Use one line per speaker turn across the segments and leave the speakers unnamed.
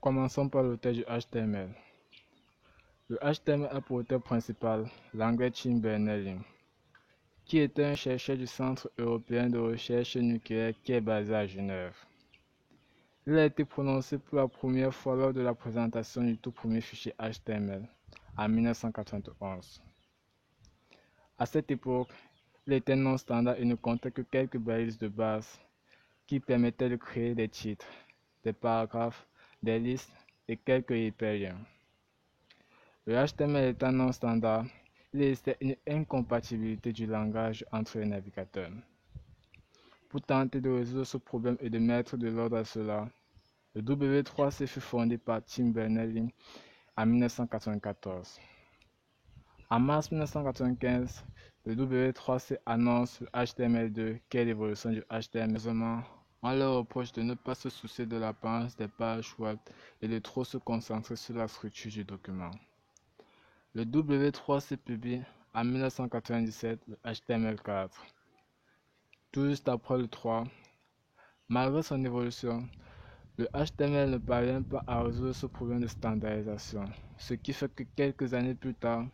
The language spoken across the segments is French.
Commençons par l'auteur du HTML. Le HTML a pour auteur principal l'anglais Tim Berners-Lee, qui était un chercheur du Centre européen de recherche nucléaire qui est basé à Genève. Il a été prononcé pour la première fois lors de la présentation du tout premier fichier HTML en 1991. À cette époque, il était non standard et ne comptait que quelques balises de base qui permettaient de créer des titres, des paragraphes, des listes et quelques hyperliens. Le HTML étant non standard, il existait une incompatibilité du langage entre les navigateurs. Pour tenter de résoudre ce problème et de mettre de l'ordre à cela, le W3C fut fondé par Tim Berners-Lee en 1994. En mars 1995, le W3C annonce le HTML2 qui est l'évolution du HTML. On leur reproche de ne pas se soucier de l'apparence des pages web et de trop se concentrer sur la structure du document. Le W3C publie en 1997 le HTML4. Tout juste après le 3, malgré son évolution, le HTML ne parvient pas à résoudre ce problème de standardisation, ce qui fait que quelques années plus tard,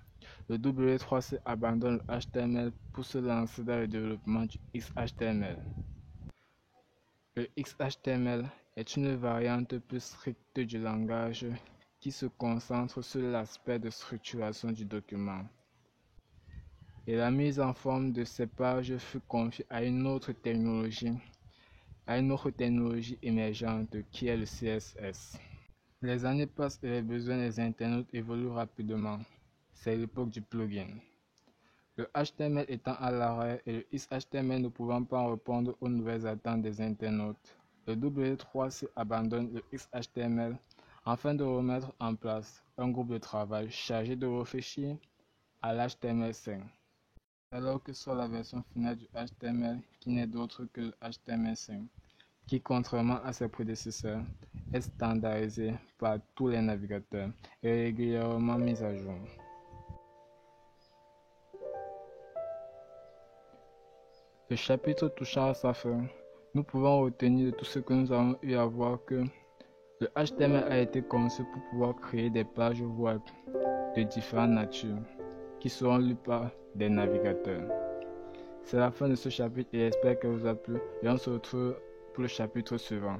le W3C abandonne le HTML pour se lancer dans le développement du XHTML. Le XHTML est une variante plus stricte du langage qui se concentre sur l'aspect de structuration du document. Et la mise en forme de ces pages fut confiée à une autre technologie émergente qui est le CSS. Les années passent et les besoins des internautes évoluent rapidement. C'est l'époque du plugin. Le HTML étant à l'arrêt et le XHTML ne pouvant pas répondre aux nouvelles attentes des internautes, le W3C abandonne le XHTML afin de remettre en place un groupe de travail chargé de réfléchir à l'HTML5. Alors que sort la version finale du HTML qui n'est d'autre que le HTML5, qui contrairement à ses prédécesseurs, est standardisé par tous les navigateurs et régulièrement mis à jour. Le chapitre touchant à sa fin, nous pouvons retenir de tout ce que nous avons eu à voir que le HTML a été conçu pour pouvoir créer des pages web de différentes natures qui seront lues par des navigateurs. C'est la fin de ce chapitre et j'espère que vous a plu et on se retrouve pour le chapitre suivant.